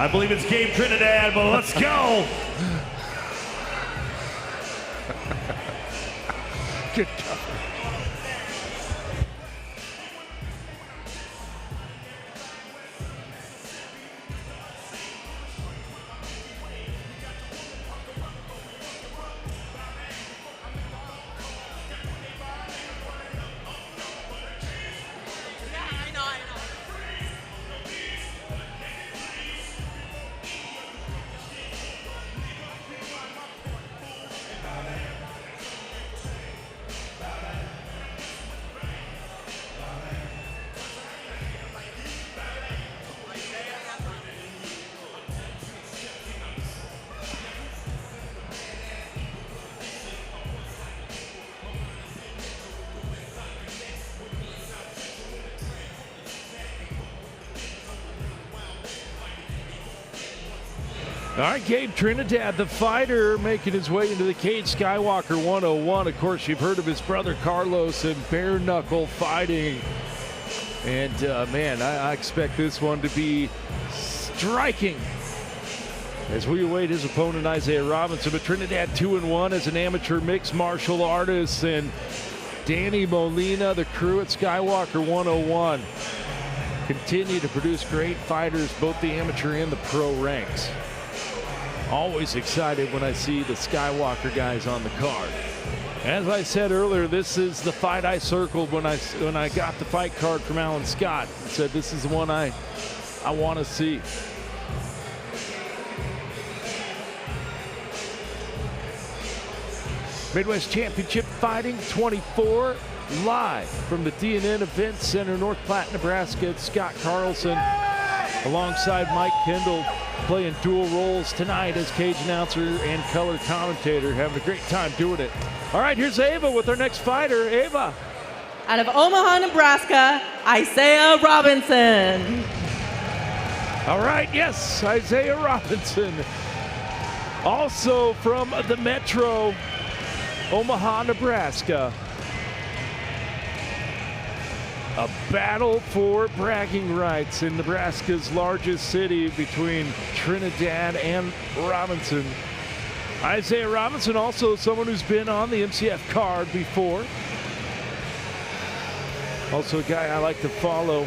I believe it's Gabe Trinidad, but let's go. Good cover. All right, Gabe Trinidad, the fighter, making his way into the cage. Skywalker 101. Of course, you've heard of his brother Carlos and bare knuckle fighting. And man, I expect this one to be striking as we await his opponent Isaiah Robinson. But Trinidad 2-1 as an amateur mixed martial artist, and Danny Molina, the crew at Skywalker 101, continue to produce great fighters, both the amateur and the pro ranks. Always excited when I see the Skywalker guys on the card. As I said earlier, this is the fight I circled when I got the fight card from Alan Scott. I said this is the one I want to see. Midwest Championship Fighting 24, live from the D&N Event Center, North Platte, Nebraska. It's Scott Carlson alongside Mike Kendall, playing dual roles tonight as cage announcer and color commentator. Having a great time doing it. All right, here's Ava with our next fighter. Ava. Out of Omaha, Nebraska, Isaiah Robinson. All right, yes, Isaiah Robinson. Also from the Metro, Omaha, Nebraska. A battle for bragging rights in Nebraska's largest city between Trinidad and Robinson. Isaiah Robinson, also someone who's been on the MCF card before. Also a guy I like to follow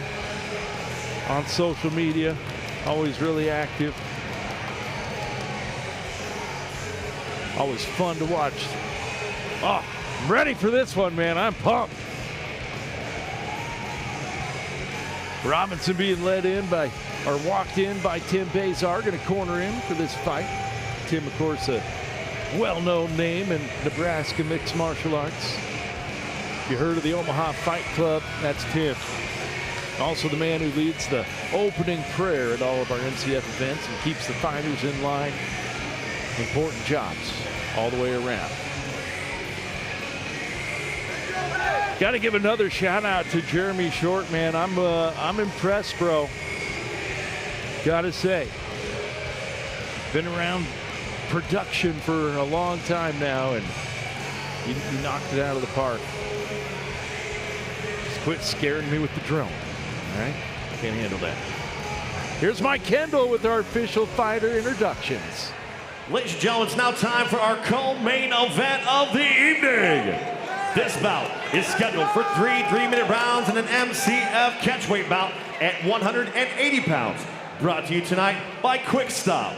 on social media. Always really active. Always fun to watch. Oh, I'm ready for this one, man. I'm pumped. Robinson being led in by, or walked in by Tim Bazar, going to corner him for this fight. Tim, of course, a well-known name in Nebraska mixed martial arts. If you heard of the Omaha Fight Club, that's Tim. Also the man who leads the opening prayer at all of our MCF events and keeps the fighters in line. Important jobs all the way around. Got to give another shout out to Jeremy Short, man. I'm impressed, bro. Got to say, been around production for a long time now, and you knocked it out of the park. Just quit scaring me with the drone. All right, can't handle that. Here's Mike Kendall with our official fighter introductions. Ladies and gentlemen, it's now time for our co-main event of the evening. This bout is scheduled for 3 3-minute rounds and an MCF catchweight bout at 180 pounds. Brought to you tonight by Quick Stop.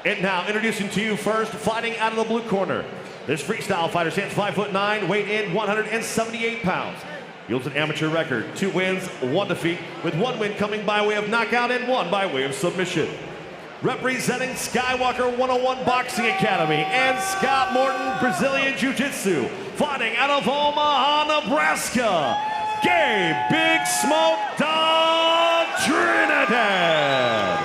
And now introducing to you first, fighting out of the blue corner. This freestyle fighter stands 5'9", weight in 178 pounds. He holds an amateur record, 2 wins, 1 defeat, with 1 win coming by way of knockout and 1 by way of submission. Representing Skywalker 101 Boxing Academy and Scott Morton Brazilian Jiu-Jitsu, fighting out of Omaha, Nebraska, Gabe Big Smoke Trinidad.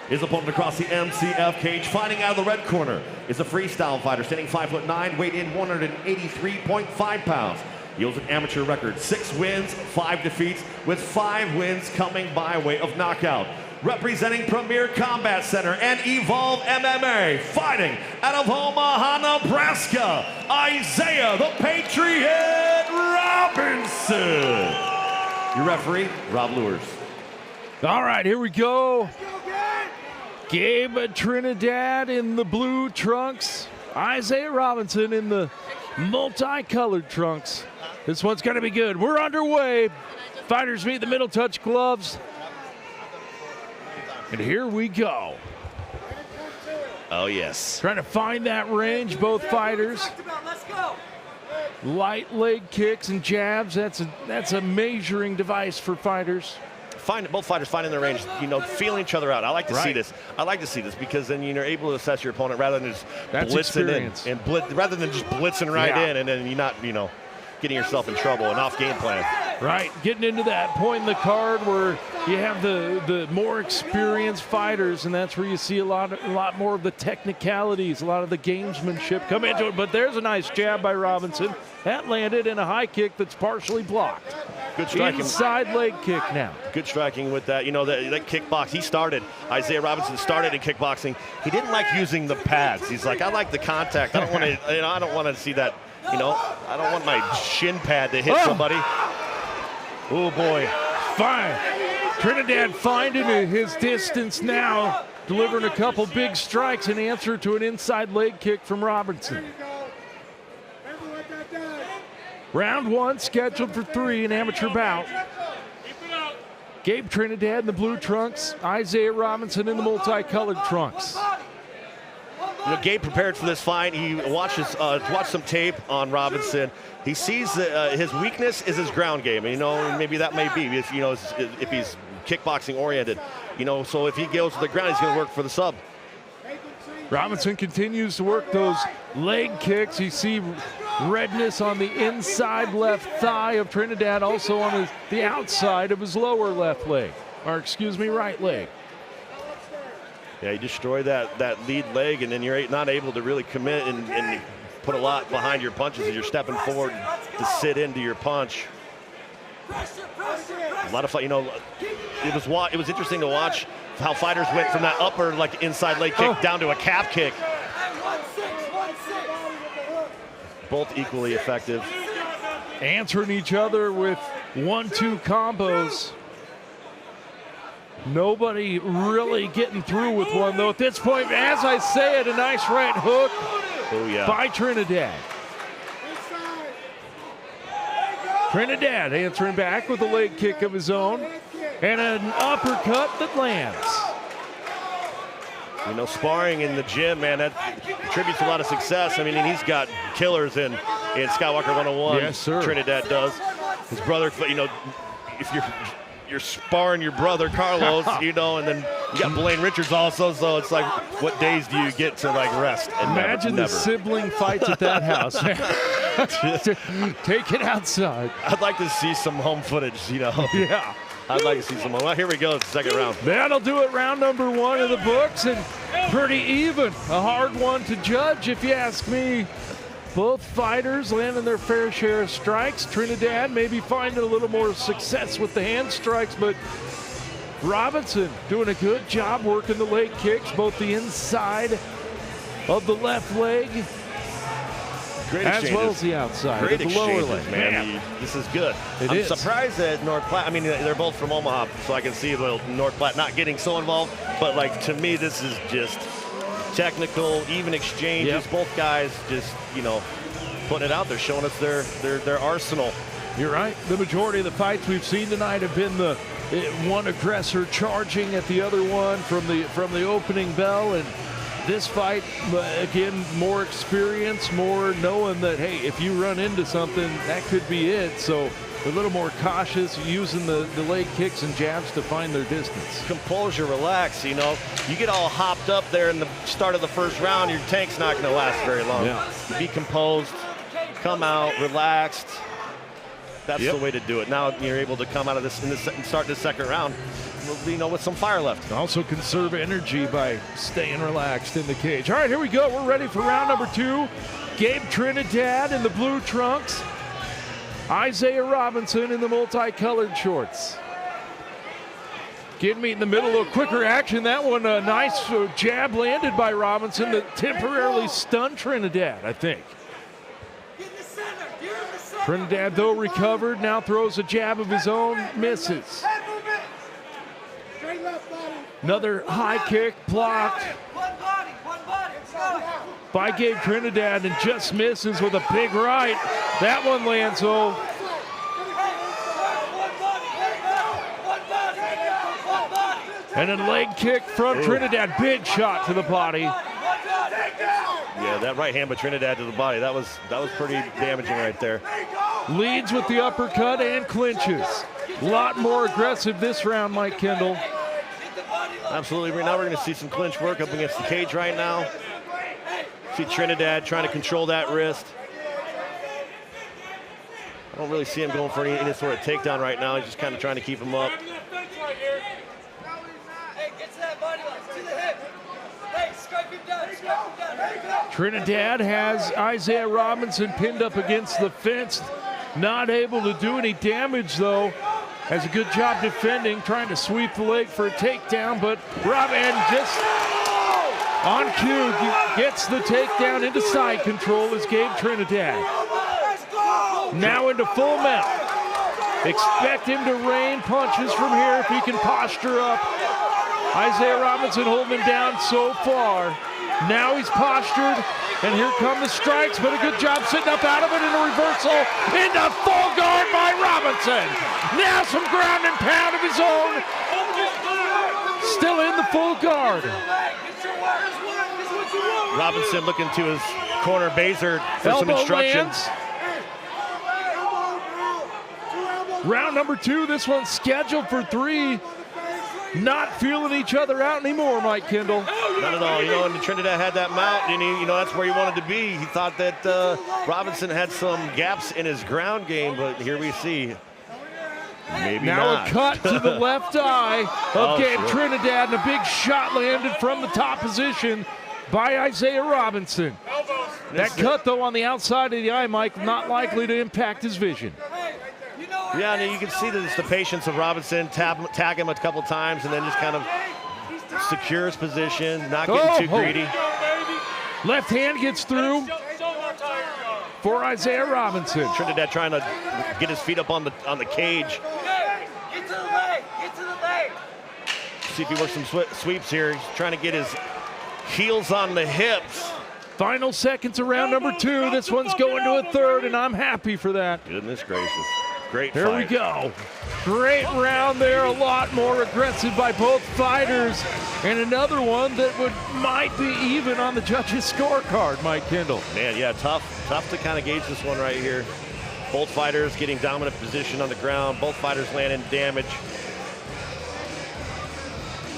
His opponent across the MCF cage, fighting out of the red corner, is a freestyle fighter standing 5'9", weight in 183.5 pounds. He holds an amateur record, 6 wins, 5 defeats, with 5 wins coming by way of knockout. Representing Premier Combat Center and Evolve MMA, fighting out of Omaha, Nebraska, Isaiah the Patriot Robinson. Your referee, Rob Lewers. All right, here we go. Gabe Trinidad in the blue trunks. Isaiah Robinson in the multicolored trunks. This one's going to be good. We're underway. Fighters meet the middle touch gloves. And here we go. Oh, yes. Trying to find that range, both fighters. Light leg kicks and jabs. That's a measuring device for fighters. Both fighters finding their range, feeling each other out. I like to see Right. this. I like to see this because then you're able to assess your opponent rather than just That's blitzing experience. in. Rather than just blitzing right Yeah. in and then you're not, getting yourself in trouble and off game plan. Right, getting into that point in the card where you have the more experienced fighters, and that's where you see a lot more of the technicalities, a lot of the gamesmanship come into it. But there's a nice jab by Robinson. That landed in a high kick that's partially blocked. Good striking. Inside leg kick now. Good striking with that. That kickbox. Isaiah Robinson started in kickboxing. He didn't like using the pads. He's like, I like the contact. I don't want to. I don't want to see that. I don't want my shin pad to hit somebody. Oh boy. Fine. Trinidad finding his distance now, delivering a couple big strikes in answer to an inside leg kick from Robinson. Round one scheduled for 3, an amateur bout. Gabe Trinidad in the blue trunks, Isaiah Robinson in the multicolored trunks. Gabe prepared for this fight. He watched some tape on Robinson. He sees that his weakness is his ground game. Maybe that may be if he's kickboxing oriented. So if he goes to the ground, he's going to work for the sub. Robinson continues to work those leg kicks. You see redness on the inside left thigh of Trinidad, also on the outside of his lower right leg. Yeah, you destroy that lead leg, and then you're not able to really commit and put a lot behind your punches as you're stepping forward to sit into your punch. A lot of fun. It was interesting to watch how fighters went from that upper inside leg kick down to a calf kick. Both equally effective. Answering each other with 1-2 combos. Nobody really getting through with one, though. At this point, as I say it, a nice right hook by Trinidad. Trinidad answering back with a leg kick of his own and an uppercut that lands. Sparring in the gym, man, that contributes to a lot of success. He's got killers in Skywalker 101. Yes, sir. Trinidad does. His brother, if you're sparring your brother Carlos, and then you got Blaine Richards also. So it's like, what days do you get to rest? And Imagine never. the sibling fights at that house. Take it outside. I'd like to see some home footage. Yeah. I'd like to see some. Well, here we go. It's the second round. That'll do it. Round number 1 of the books, and pretty even. A hard one to judge, if you ask me. Both fighters landing their fair share of strikes. Trinidad maybe finding a little more success with the hand strikes, but Robinson doing a good job working the leg kicks, both the inside of the left leg Great as exchanges. well as the outside Great of the lower exchanges, leg. man. This is good. It I'm is. surprised that North Platte, they're both from Omaha, so I can see North Platte not getting so involved. But, to me, this is just technical, even exchanges. Yep. Both guys just, putting it out there, showing us their arsenal. You're right. The majority of the fights we've seen tonight have been the one aggressor charging at the other one from the opening bell, and this fight, again, more experience, more knowing that, hey, if you run into something, that could be it. So a little more cautious, using the leg kicks and jabs to find their distance. Composure, relax, You get all hopped up there in the start of the first round, your tank's not going to last very long. Yeah. Be composed, come out, relaxed. That's the way to do it. Now you're able to come out of this and start the second round, with some fire left. Also conserve energy by staying relaxed in the cage. All right, here we go. We're ready for round number 2. Gabe Trinidad in the blue trunks. Isaiah Robinson in the multicolored shorts. Getting me in the middle of quicker action. That one, a nice jab landed by Robinson that temporarily stunned Trinidad, I think. Trinidad, though, recovered, now throws a jab of his own, misses. Another high kick blocked by Gabe Trinidad and just misses with a big right. That one lands, though. And a leg kick from Trinidad. Big shot to the body. Yeah, that right hand by Trinidad to the body, that was pretty damaging right there. Leads with the uppercut and clinches. A lot more aggressive this round, Mike Kendall. Absolutely. Now we're going to see some clinch work up against the cage right now. See Trinidad trying to control that wrist. I don't really see him going for any sort of takedown right now. He's just kind of trying to keep him up. Trinidad has Isaiah Robinson pinned up against the fence. Not able to do any damage, though. Has a good job defending, trying to sweep the leg for a takedown, but Robin just on cue gets the takedown into side control as Gabe Trinidad. Now into full mount. Expect him to rain punches from here if he can posture up. Isaiah Robinson holding him down so far. Now he's postured, and here come the strikes, but a good job sitting up out of it in a reversal into full guard by Robinson. Now some ground and pound of his own. Still in the full guard. Robinson looking to his corner, Baser, for some instructions. Lands. Round number 2, this one's scheduled for 3. Not feeling each other out anymore, Mike Kendall. Not at all. You know, and Trinidad had that mount, and that's where he wanted to be. He thought that Robinson had some gaps in his ground game, but here we see, maybe now not. A cut to the left eye of Gabe Trinidad, and a big shot landed from the top position by Isaiah Robinson. That cut, though, on the outside of the eye, Mike, not likely to impact his vision. Yeah, and you can see that it's the patience of Robinson, tag him a couple times, and then just kind of secures position, not getting too greedy. Left hand gets through for Isaiah Robinson. Trinidad trying to get his feet up on the cage. Get to the leg, get to the leg. See if he works some sweeps here. He's trying to get his heels on the hips. Final seconds of round number 2. This one's going to a 3rd, and I'm happy for that. Goodness gracious. Great There fight. we go. Great round there. A lot more aggressive by both fighters. And another one that might be even on the judges' scorecard, Mike Kendall. Man, yeah, tough to kind of gauge this one right here. Both fighters getting dominant position on the ground. Both fighters landing damage.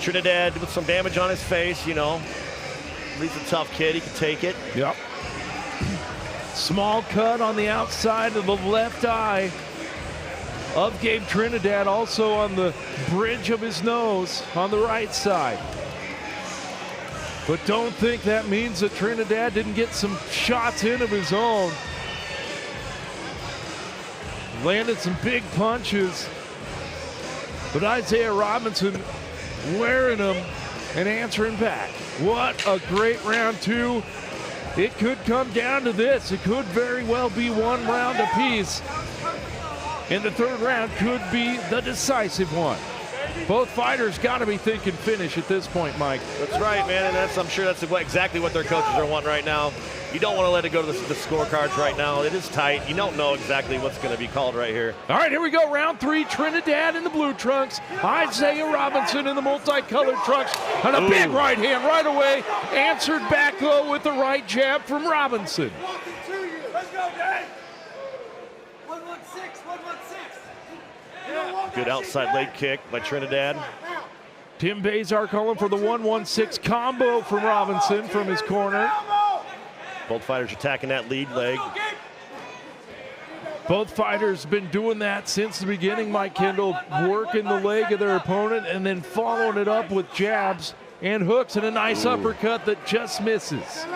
Trinidad with some damage on his face, He's a tough kid. He can take it. Yep. Small cut on the outside of the left eye of Gabe Trinidad, also on the bridge of his nose on the right side. But don't think that means that Trinidad didn't get some shots in of his own. Landed some big punches. But Isaiah Robinson wearing them and answering back. What a great round 2. It could come down to this. It could very well be 1 round apiece. And the 3rd round could be the decisive one. Both fighters got to be thinking finish at this point, Mike. That's right, man, and I'm sure that's exactly what their coaches are wanting right now. You don't want to let it go to the scorecards right now. It is tight. You don't know exactly what's going to be called right here. All right, here we go. Round 3, Trinidad in the blue trunks. Isaiah Robinson in the multicolored trunks. And a big right hand right away. Answered back, though, with the right jab from Robinson. Let's go, Dave. 116, 116. Good outside leg kick by Trinidad. Tim Bazar calling for the 116 combo from Robinson from his corner. Both fighters attacking that lead leg. Both fighters been doing that since the beginning, Mike Kendall, working the leg of their opponent and then following it up with jabs and hooks and a nice uppercut that just misses.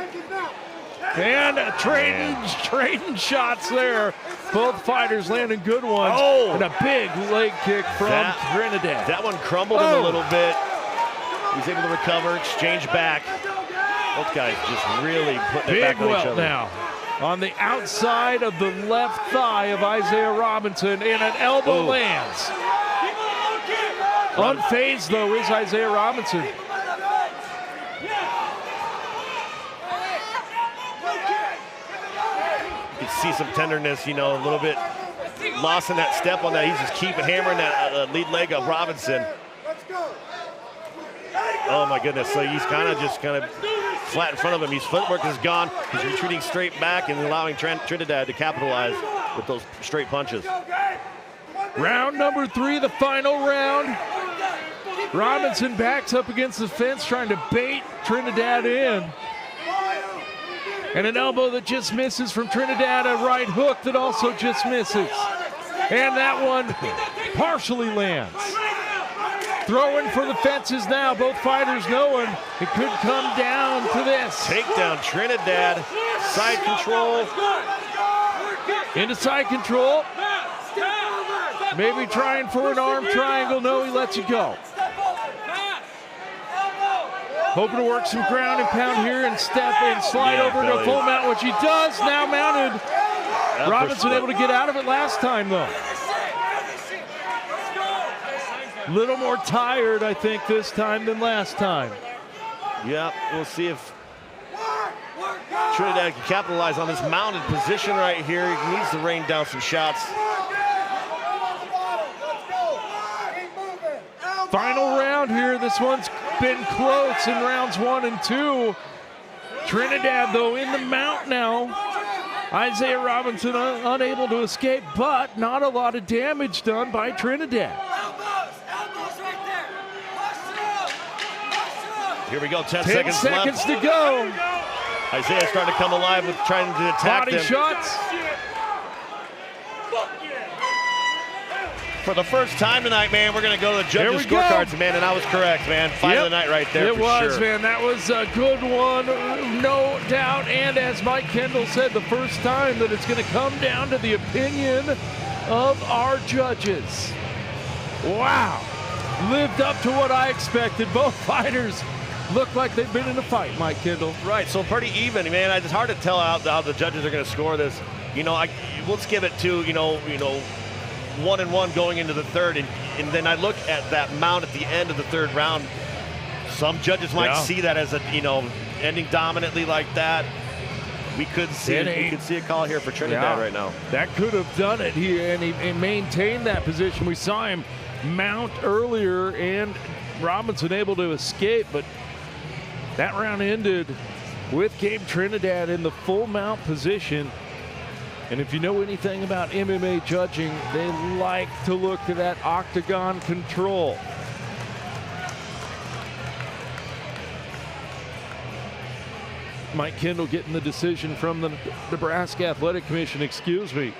And trading shots there. Both fighters landing good ones. And a big leg kick from Trinidad. That one crumbled him a little bit. He's able to recover, exchange back. Both guys just really putting it back on each other. Now. on the outside of the left thigh of Isaiah Robinson, and an elbow lands. Unfazed, though, is Isaiah Robinson. You can see some tenderness, you know, a little bit lost in that step on that. He's just keeping hammering that lead leg of Robinson. Oh my goodness, so he's kind of flat in front of him. His footwork is gone. He's retreating straight back and allowing Trinidad to capitalize with those straight punches. Round number 3, the final round. Robinson backs up against the fence trying to bait Trinidad in. And an elbow that just misses from Trinidad, a right hook that also just misses. And that one partially lands. Throwing for the fences now, both fighters knowing it could come down to this. Takedown, Trinidad, side control. Into side control. Maybe trying for an arm triangle. No, he lets it go. Hoping to work some ground and pound here and step and slide over to a full mount, which he does. Now mounted. Robinson able to get out of it last time, though. Little more tired, I think, this time than last time. Yeah, we'll see if Trinidad can capitalize on this mounted position right here. He needs to rain down some shots. Final round here. This one's been close in rounds 1 and 2. Trinidad, though, in the mount now. Isaiah Robinson unable to escape, but not a lot of damage done by Trinidad. Here we go, 10 seconds left. to go. Isaiah's starting to come alive with trying to attack Body them. shots. For the first time tonight, man, we're going to go to the judges' scorecards, man, and I was correct, man. Fight of the night right there. It was, man. That was a good one, no doubt. And as Mike Kendall said, the first time that it's going to come down to the opinion of our judges. Wow. Lived up to what I expected. Both fighters look like they've been in a fight, Mike Kendall. Right, so pretty even, man. It's hard to tell how the judges are going to score this. You know, let's give it to, you know, 1-1 going into the third, and then I look at that mount at the end of the third round. Some judges might see that as a, ending dominantly like that. We could see a call here for Trinidad right now. That could have done it here, and he maintained that position. We saw him mount earlier, and Robinson able to escape, but that round ended with Gabe Trinidad in the full mount position. And if you know anything about MMA judging, they like to look at that octagon control. Mike Kendall getting the decision from the Nebraska Athletic Commission, excuse me.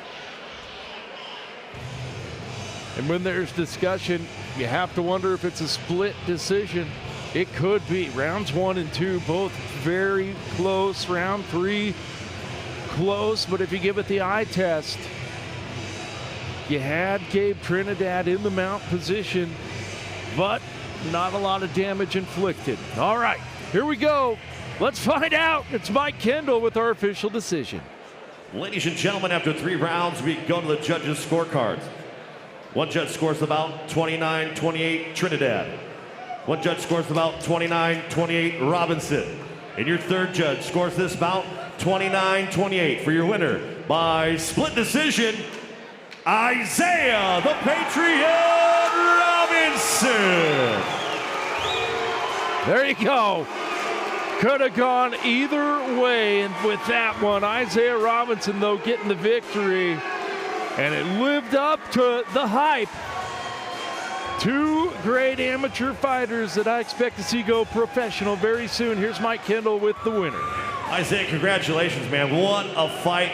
And when there's discussion, you have to wonder if it's a split decision. It could be. Rounds 1 and 2, both very close. Round 3, close, but if you give it the eye test, you had Gabe Trinidad in the mount position, but not a lot of damage inflicted. All right, here we go. Let's find out. It's Mike Kendall with our official decision. Ladies and gentlemen, after 3 rounds, we go to the judges' scorecards. One judge scores about 29-28 Trinidad. One judge scores about 29-28 Robinson. And your third judge scores this bout 29-28 for your winner by split decision, Isaiah the Patriot Robinson. There you go. Could have gone either way, and with that one, Isaiah Robinson, though, getting the victory, and it lived up to the hype. 2 great amateur fighters that I expect to see go professional very soon. Here's Mike Kendall with the winner. Isaiah, congratulations, man. What a fight.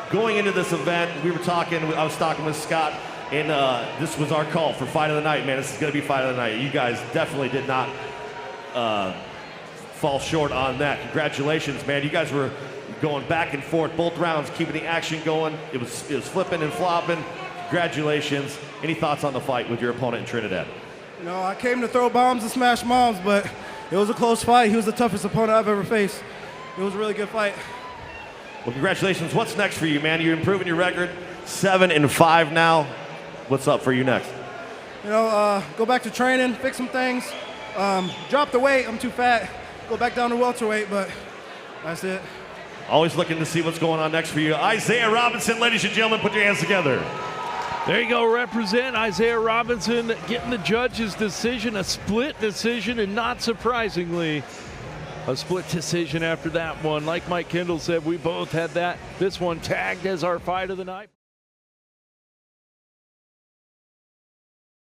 Going into this event, I was talking with Scott, and this was our call for fight of the night, man. This is going to be fight of the night. You guys definitely did not fall short on that. Congratulations, man. You guys were going back and forth both rounds, keeping the action going. It was flipping and flopping. Congratulations. Any thoughts on the fight with your opponent in Trinidad? I came to throw bombs and smash moms, but it was a close fight. He was the toughest opponent I've ever faced. It was a really good fight. Well, congratulations. What's next for you, man? You're improving your record, 7-5 now. What's up for you next? You know, go back to training, fix some things, drop the weight. I'm too fat. Go back down to welterweight, but that's it. Always looking to see what's going on next for you. Isaiah Robinson, ladies and gentlemen, put your hands together. There you go, represent Isaiah Robinson getting the judge's decision, a split decision, and not surprisingly, a split decision after that one. Like Mike Kendall said, we both had this one tagged as our fight of the night.